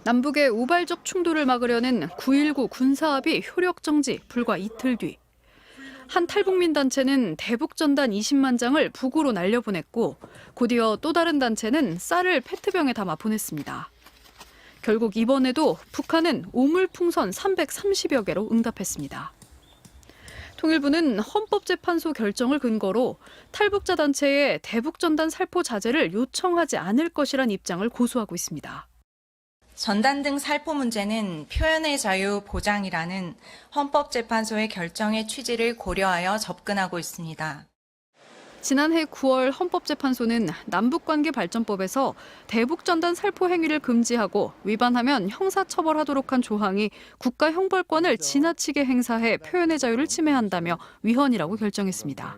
남북의 우발적 충돌을 막으려는 9.19 군사합의 효력 정지 불과 이틀 뒤. 한 탈북민 단체는 대북전단 20만 장을 북으로 날려보냈고 곧이어 또 다른 단체는 쌀을 페트병에 담아 보냈습니다. 결국 이번에도 북한은 오물풍선 330여 개로 응답했습니다. 통일부는 헌법재판소 결정을 근거로 탈북자 단체에 대북전단 살포 자제를 요청하지 않을 것이란 입장을 고수하고 있습니다. 전단 등 살포 문제는 표현의 자유 보장이라는 헌법재판소의 결정의 취지를 고려하여 접근하고 있습니다. 지난해 9월 헌법재판소는 남북관계발전법에서 대북전단 살포 행위를 금지하고 위반하면 형사처벌하도록 한 조항이 국가형벌권을 지나치게 행사해 표현의 자유를 침해한다며 위헌이라고 결정했습니다.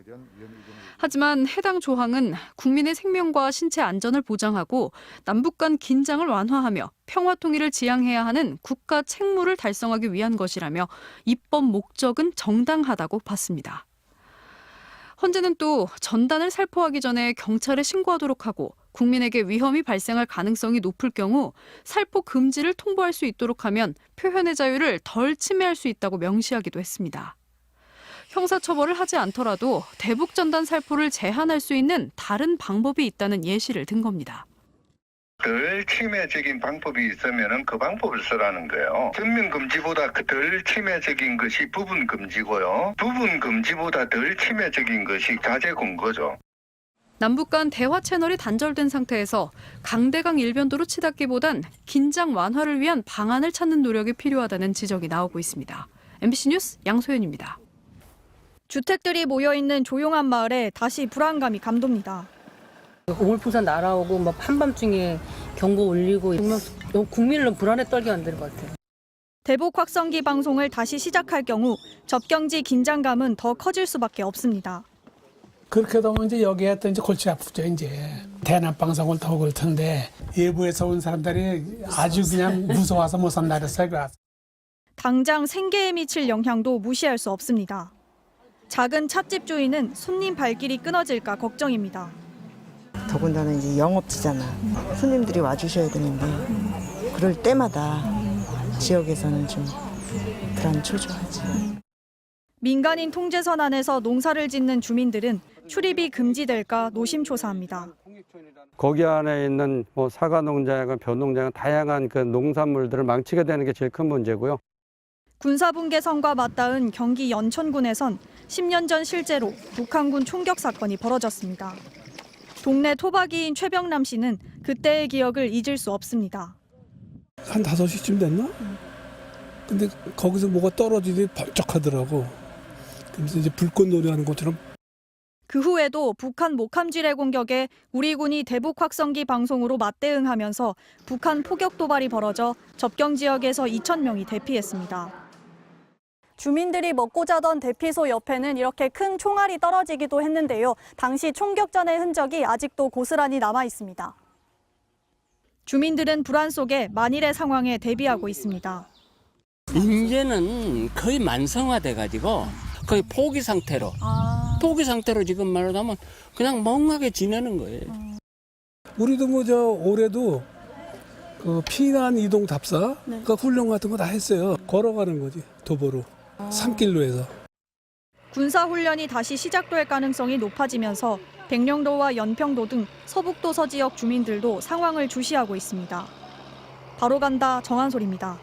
하지만 해당 조항은 국민의 생명과 신체 안전을 보장하고 남북 간 긴장을 완화하며 평화 통일을 지향해야 하는 국가 책무를 달성하기 위한 것이라며 입법 목적은 정당하다고 봤습니다. 헌재는 또 전단을 살포하기 전에 경찰에 신고하도록 하고 국민에게 위험이 발생할 가능성이 높을 경우 살포 금지를 통보할 수 있도록 하면 표현의 자유를 덜 침해할 수 있다고 명시하기도 했습니다. 형사처벌을 하지 않더라도 대북전단 살포를 제한할 수 있는 다른 방법이 있다는 예시를 든 겁니다. 덜 침해적인 방법이 있으면 그 방법을 쓰라는 거예요. 전면 금지보다 덜 침해적인 것이 부분 금지고요. 부분 금지보다 덜 침해적인 것이 자제 공고죠. 남북 간 대화 채널이 단절된 상태에서 강대강 일변도로 치닫기보단 긴장 완화를 위한 방안을 찾는 노력이 필요하다는 지적이 나오고 있습니다. MBC 뉴스 양소연입니다. 주택들이 모여있는 조용한 마을에 다시 불안감이 감돕니다. 오물풍선 날아오고 막 한밤중에 경보 울리고 정말 국민을 불안에 떨게 만드는 것 같아요. 대북 확성기 방송을 다시 시작할 경우 접경지 긴장감은 더 커질 수밖에 없습니다. 그렇게 되면 이제 여기에 또 이제 골치 아프죠. 이제 대남 방송을 더 걸 텐데 일부에서 온 사람들이 아주 그냥 무서워서 못 산다 그랬어요. 당장 생계에 미칠 영향도 무시할 수 없습니다. 작은 찻집 주인은 손님 발길이 끊어질까 걱정입니다. 더군다나 이제 영업지잖아. 손님들이 와주셔야 되는데 그럴 때마다 지역에서는 좀 불안초조하지. 민간인 통제선 안에서 농사를 짓는 주민들은 출입이 금지될까 노심초사합니다. 거기 안에 있는 사과 농장이나 벼 농장 다양한 그 농산물들을 망치게 되는 게 제일 큰 문제고요. 군사분계선과 맞닿은 경기 연천군에선 10년 전 실제로 북한군 총격 사건이 벌어졌습니다. 동네 토박이인 최병남 씨는 그때의 기억을 잊을 수 없습니다. 한 5시쯤 됐나? 근데 거기서 뭐가 떨어지더니 벌쩍하더라고. 그래서 이제 불꽃놀이 하는 것처럼. 그 후에도 북한 목함지뢰 공격에 우리 군이 대북 확성기 방송으로 맞대응하면서 북한 포격 도발이 벌어져 접경 지역에서 2,000명이 대피했습니다. 주민들이 먹고 자던 대피소 옆에는 이렇게 큰 총알이 떨어지기도 했는데요. 당시 총격전의 흔적이 아직도 고스란히 남아 있습니다. 주민들은 불안 속에 만일의 상황에 대비하고 있습니다. 이제는 거의 만성화돼가지고 거의 포기 상태로 지금 말하자면 그냥 멍하게 지내는 거예요. 우리도 올해도 그 피난 이동 답사, 그러니까 훈련 같은 거 다 했어요. 걸어가는 거지, 도보로. 산길로에서. 군사훈련이 다시 시작될 가능성이 높아지면서 백령도와 연평도 등 서북도서 지역 주민들도 상황을 주시하고 있습니다. 바로 간다 정한솔입니다.